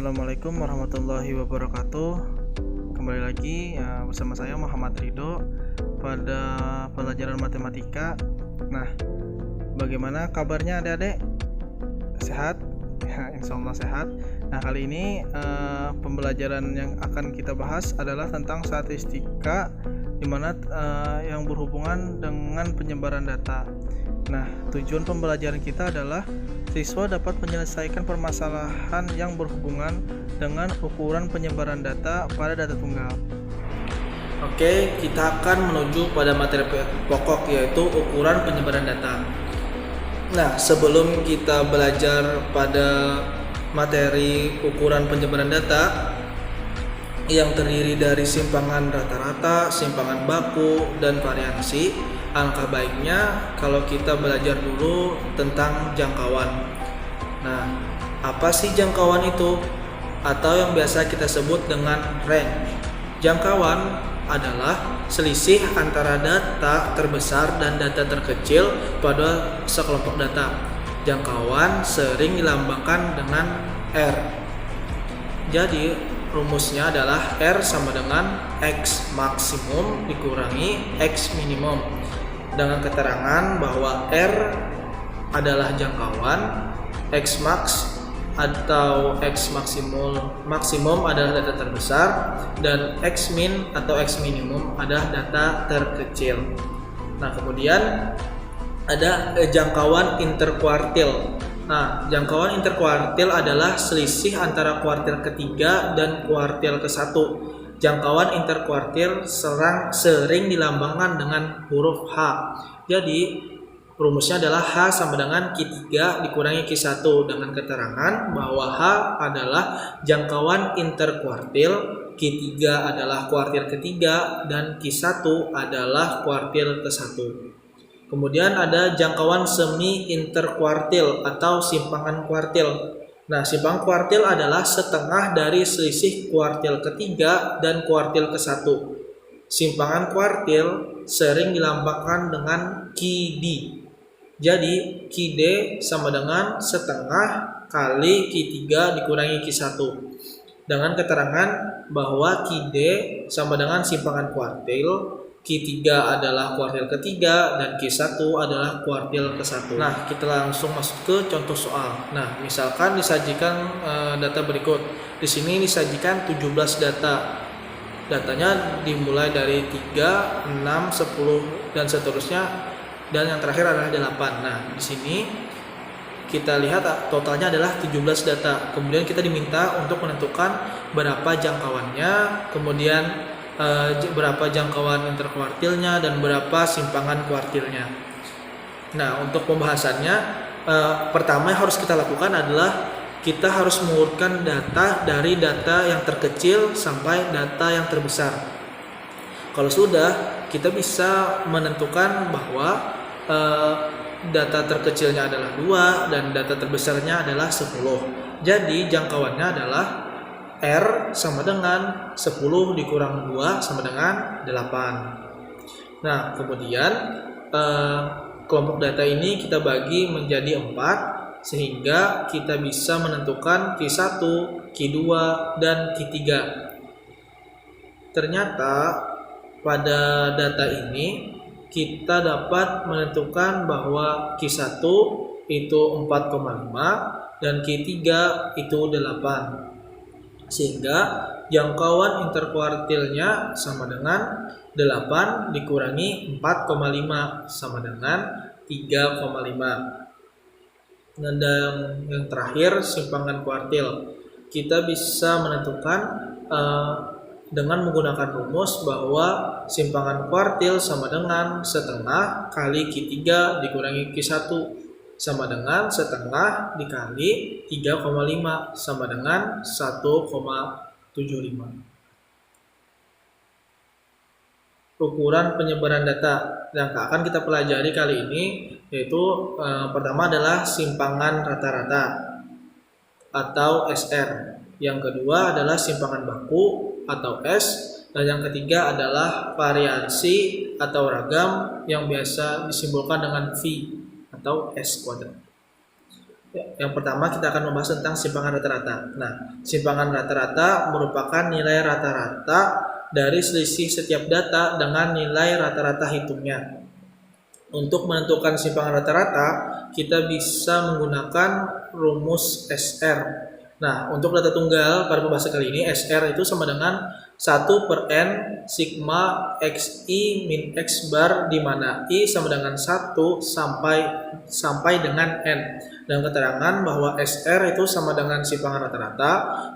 Assalamualaikum warahmatullahi wabarakatuh. Kembali lagi bersama saya Muhammad Ridho pada pelajaran matematika. Nah, bagaimana kabarnya adik-adik? Sehat? Ya, insya Allah sehat. Nah, kali ini pembelajaran yang akan kita bahas adalah tentang statistika, di mana yang berhubungan dengan penyebaran data. Nah, tujuan pembelajaran kita adalah siswa dapat menyelesaikan permasalahan yang berhubungan dengan ukuran penyebaran data pada data tunggal. Oke, kita akan menuju pada materi pokok, yaitu ukuran penyebaran data. Nah, sebelum kita belajar pada materi ukuran penyebaran data yang terdiri dari simpangan rata-rata, simpangan baku, dan variansi, alangkah baiknya kalau kita belajar dulu tentang jangkauan. Nah, apa sih jangkauan itu? Atau yang biasa kita sebut dengan range. Jangkauan adalah selisih antara data terbesar dan data terkecil pada sekelompok data. Jangkauan sering dilambangkan dengan R. Jadi, rumusnya adalah R sama dengan X maksimum dikurangi X minimum, dengan keterangan bahwa R adalah jangkauan, X max atau X maksimum adalah data terbesar, dan X min atau X minimum adalah data terkecil. Nah, kemudian ada jangkauan interkuartil. Nah, jangkauan interkuartil adalah selisih antara kuartil ketiga dan kuartil ke-1. Jangkauan interkuartil sering dilambangkan dengan huruf H. Jadi, rumusnya adalah H sama dengan Q3 dikurangi Q1, dengan keterangan bahwa H adalah jangkauan interkuartil, Q3 adalah kuartil ketiga, dan Q1 adalah kuartil ke-1. Kemudian ada jangkauan semi interkuartil atau simpangan kuartil. Nah, simpangan kuartil adalah setengah dari selisih kuartil ketiga dan kuartil ke-1. Simpangan kuartil sering dilambangkan dengan QD. Jadi, QD sama dengan setengah kali Q3 dikurangi Q1. Dengan keterangan bahwa QD sama dengan simpangan kuartil, Q3 adalah kuartil ketiga, dan Q1 adalah kuartil ke-1. Nah, kita langsung masuk ke contoh soal. Nah, misalkan disajikan data berikut. Di sini disajikan 17 data. Datanya dimulai dari 3, 6, 10, dan seterusnya, dan yang terakhir adalah 8. Nah, di sini kita lihat totalnya adalah 17 data. Kemudian kita diminta untuk menentukan berapa jangkauannya, kemudian berapa jangkauan interkuartilnya, dan berapa simpangan kuartilnya. Nah, untuk pembahasannya, pertama yang harus kita lakukan adalah kita harus mengurutkan data dari data yang terkecil sampai data yang terbesar. Kalau sudah, kita bisa menentukan bahwa data terkecilnya adalah 2 dan data terbesarnya adalah 10. Jadi jangkauannya adalah R sama dengan 10 dikurang 2 sama dengan 8. Nah, kemudian kelompok data ini kita bagi menjadi 4, sehingga kita bisa menentukan Q1, Q2, dan Q3. Ternyata pada data ini kita dapat menentukan bahwa Q1 itu 4,5 dan Q3 itu 8. Sehingga jangkauan interkuartilnya sama dengan 8 dikurangi 4,5 sama dengan 3,5. Dan yang terakhir, simpangan kuartil. Kita bisa menentukan dengan menggunakan rumus bahwa simpangan kuartil sama dengan setengah kali Q3 dikurangi Q1 sama dengan setengah dikali 3,5 sama dengan 1,75. Ukuran penyebaran data yang akan kita pelajari kali ini yaitu pertama adalah simpangan rata-rata atau SR. Yang kedua adalah simpangan baku atau S, dan yang ketiga adalah variansi atau ragam yang biasa disimbolkan dengan V atau S kuadrat. Yang pertama kita akan membahas tentang simpangan rata-rata. Nah, simpangan rata-rata merupakan nilai rata-rata dari selisih setiap data dengan nilai rata-rata hitungnya. Untuk menentukan simpangan rata-rata, kita bisa menggunakan rumus SR. Nah, untuk data tunggal pada pembahasan kali ini, SR itu sama dengan 1/N sigma XI min X bar, di mana I sama dengan 1 sampai dengan N. Dan keterangan bahwa SR itu sama dengan simpangan rata-rata,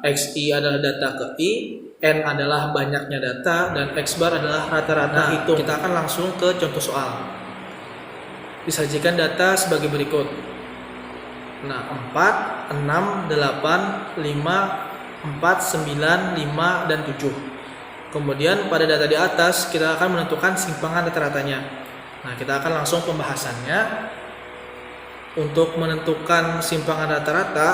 XI adalah data ke I, N adalah banyaknya data, dan X bar adalah rata-rata hitung. Kita akan langsung ke contoh soal. Disajikan data sebagai berikut. Nah, 4, 6, 8, 5, 4, 9, 5, dan 7. Kemudian pada data di atas kita akan menentukan simpangan rata-ratanya. Nah, kita akan langsung pembahasannya. Untuk menentukan simpangan rata-rata,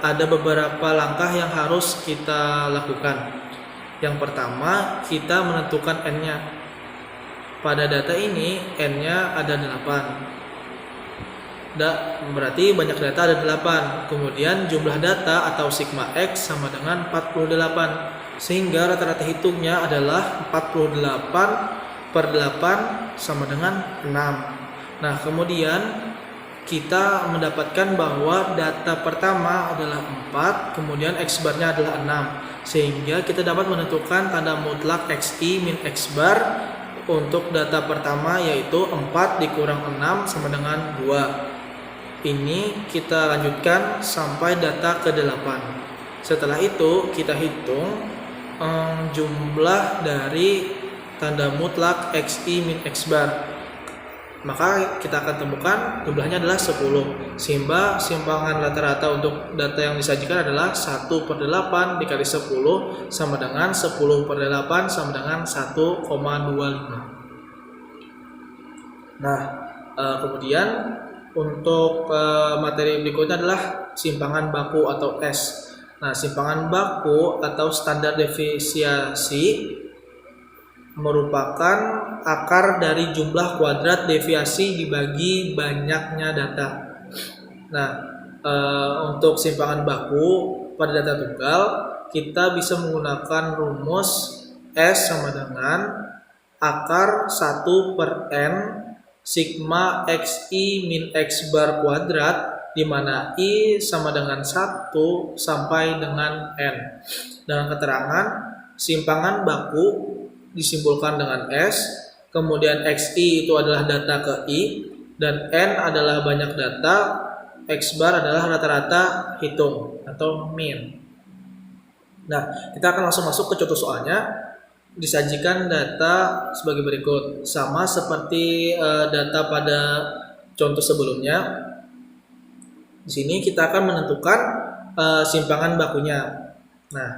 ada beberapa langkah yang harus kita lakukan. Yang pertama, kita menentukan N-nya. Pada data ini N-nya ada 8. Berarti banyak data ada 8. Kemudian jumlah data atau sigma X sama dengan 48. Sehingga rata-rata hitungnya adalah 48/8 sama dengan 6. Nah, kemudian kita mendapatkan bahwa data pertama adalah 4, kemudian X barnya adalah 6. Sehingga kita dapat menentukan tanda mutlak XI min X bar untuk data pertama, yaitu 4 dikurang 6 sama dengan 2. Ini kita lanjutkan sampai data ke-8. Setelah itu kita hitung jumlah dari tanda mutlak XI min X bar. Maka kita akan temukan jumlahnya adalah 10. Sehingga simpangan rata-rata untuk data yang disajikan adalah 1/8 dikali 10 sama dengan 10/8 sama dengan 1,25. Nah, kemudian untuk materi berikutnya adalah simpangan baku atau S. Nah, simpangan baku atau standar deviasi merupakan akar dari jumlah kuadrat deviasi dibagi banyaknya data. Nah, untuk simpangan baku pada data tunggal, kita bisa menggunakan rumus S sama dengan akar 1/N sigma XI min X bar kuadrat, di mana I sama dengan 1 sampai dengan N. Dengan keterangan simpangan baku disimbolkan dengan S, kemudian XI itu adalah data ke I, dan N adalah banyak data, X bar adalah rata-rata hitung atau min. Nah, kita akan langsung masuk ke contoh soalnya. Disajikan data sebagai berikut, sama seperti data pada contoh sebelumnya. Di sini kita akan menentukan simpangan bakunya. Nah,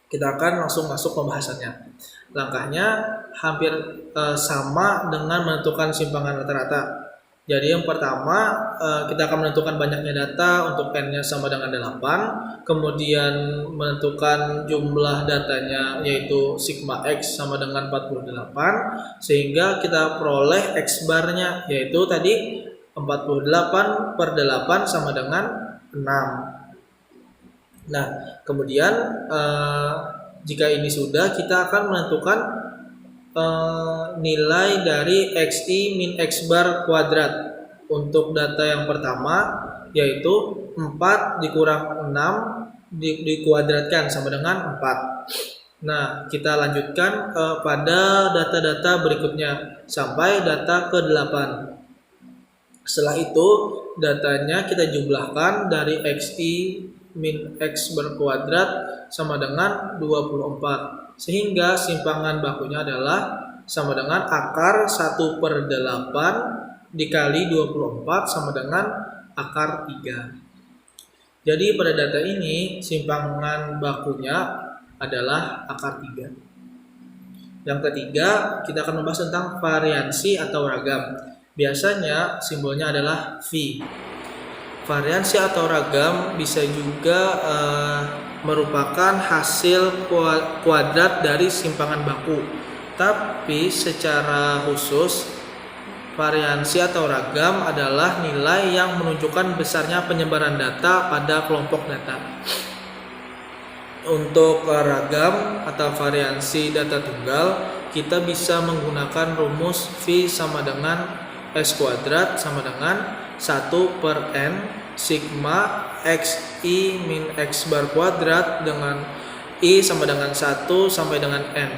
kita akan langsung masuk pembahasannya. Langkahnya hampir sama dengan menentukan simpangan rata-rata. Jadi yang pertama kita akan menentukan banyaknya data untuk N-nya sama dengan 8. Kemudian menentukan jumlah datanya yaitu sigma X sama dengan 48. Sehingga kita peroleh X barnya yaitu tadi 48/8 sama dengan 6. Nah, kemudian jika ini sudah, kita akan menentukan nilai dari XI min X bar kuadrat untuk data yang pertama, yaitu 4 dikurang 6 dikuadratkan sama dengan 4. Nah, kita lanjutkan pada data-data berikutnya sampai data ke-8. Setelah itu datanya kita jumlahkan dari XI min X bar kuadrat sama dengan 24. Sehingga simpangan bakunya adalah sama dengan akar 1/8 dikali 24 sama dengan akar 3. Jadi pada data ini simpangan bakunya adalah akar 3. Yang ketiga, kita akan membahas tentang variansi atau ragam. Biasanya simbolnya adalah V. Variansi atau ragam bisa juga merupakan hasil kuadrat dari simpangan baku. Tapi secara khusus variansi atau ragam adalah nilai yang menunjukkan besarnya penyebaran data pada kelompok data. Untuk ragam atau variansi data tunggal, kita bisa menggunakan rumus V sama dengan S kuadrat sama dengan 1 per N sigma XI min X bar kuadrat dengan I sama dengan 1 sampai dengan N,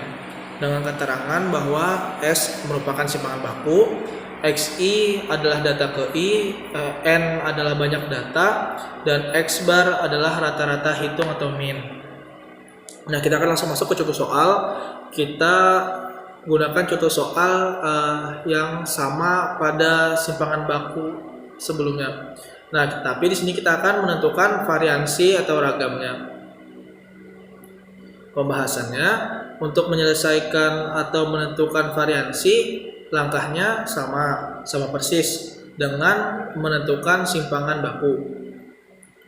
dengan keterangan bahwa S merupakan simpangan baku, XI adalah data ke I, N adalah banyak data, dan X bar adalah rata-rata hitung atau min. Nah, kita akan langsung masuk ke contoh soal. Kita gunakan contoh soal yang sama pada simpangan baku sebelumnya. Nah, tapi di sini kita akan menentukan variansi atau ragamnya. Pembahasannya, untuk menyelesaikan atau menentukan variansi, langkahnya sama persis dengan menentukan simpangan baku.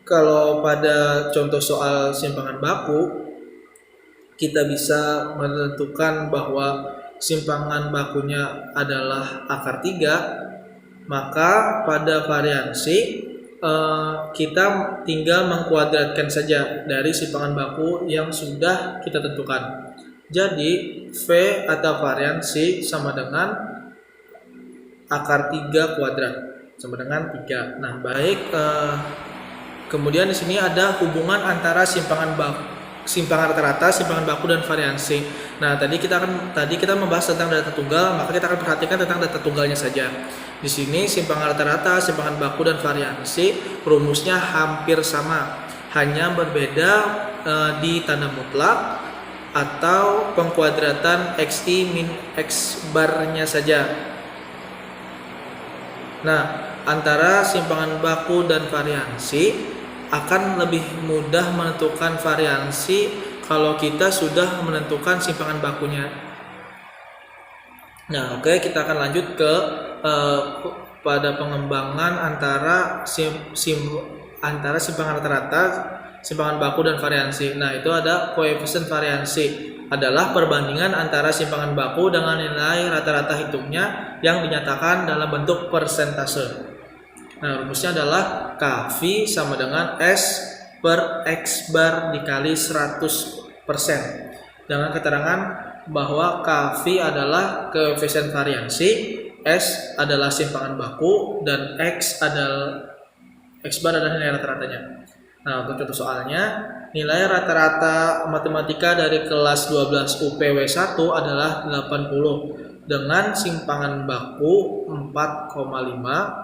Kalau pada contoh soal simpangan baku, kita bisa menentukan bahwa simpangan bakunya adalah akar 3, maka pada variansi kita tinggal mengkuadratkan saja dari simpangan baku yang sudah kita tentukan. Jadi V atau variansi sama dengan akar 3 kuadrat sama dengan 3. Nah, baik, kemudian di sini ada hubungan antara simpangan rata-rata, simpangan baku, dan variansi. Nah, tadi kita membahas tentang data tunggal, maka kita akan perhatikan tentang data tunggalnya saja. Di sini simpangan rata-rata, simpangan baku, dan variansi rumusnya hampir sama, hanya berbeda di tanda mutlak atau pengkuadratan XI min X barnya saja. Nah, antara simpangan baku dan variansi akan lebih mudah menentukan variansi kalau kita sudah menentukan simpangan bakunya. Nah, oke, kita akan lanjut ke pada pengembangan antara simpangan rata-rata, simpangan baku, dan variansi. Nah, itu ada koefisien variansi, adalah perbandingan antara simpangan baku dengan nilai rata-rata hitungnya yang dinyatakan dalam bentuk persentase. Nah, rumusnya adalah KV sama dengan S per X bar dikali 100%. Dengan keterangan bahwa KV adalah koefisien variansi, S adalah simpangan baku, dan X bar adalah nilai rata-ratanya. Nah, untuk contoh soalnya, nilai rata-rata matematika dari kelas 12 UPW 1 adalah 80 dengan simpangan baku 4,5.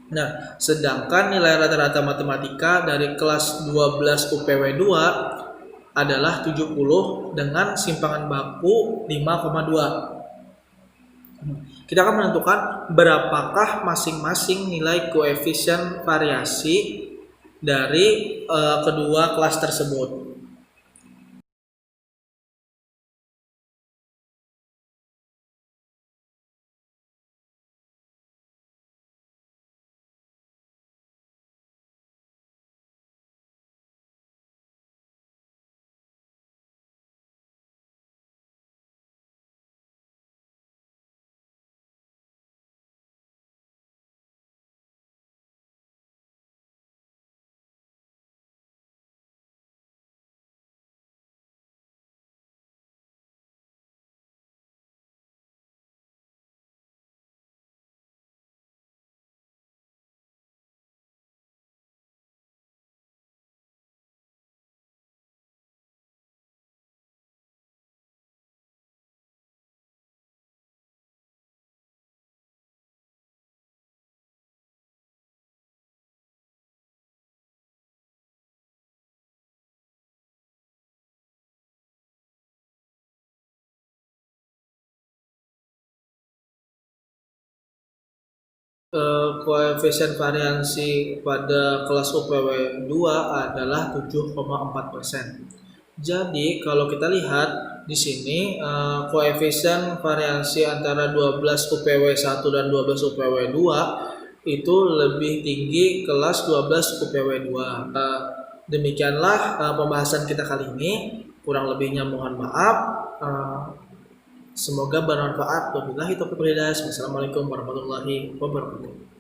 Nah, sedangkan nilai rata-rata matematika dari kelas 12 UPW 2 adalah 70 dengan simpangan baku 5,2. Kita akan menentukan berapakah masing-masing nilai koefisien variasi dari kedua kelas tersebut. Koefisien variansi pada kelas UPW 2 adalah 7,4%. Jadi kalau kita lihat di sini koefisien variansi antara 12 UPW 1 dan 12 UPW 2 itu lebih tinggi kelas 12 UPW 2. Demikianlah pembahasan kita kali ini. Kurang lebihnya mohon maaf. Semoga bermanfaat. Wabillahi taufiq wal hidayah. Wassalamualaikum warahmatullahi wabarakatuh.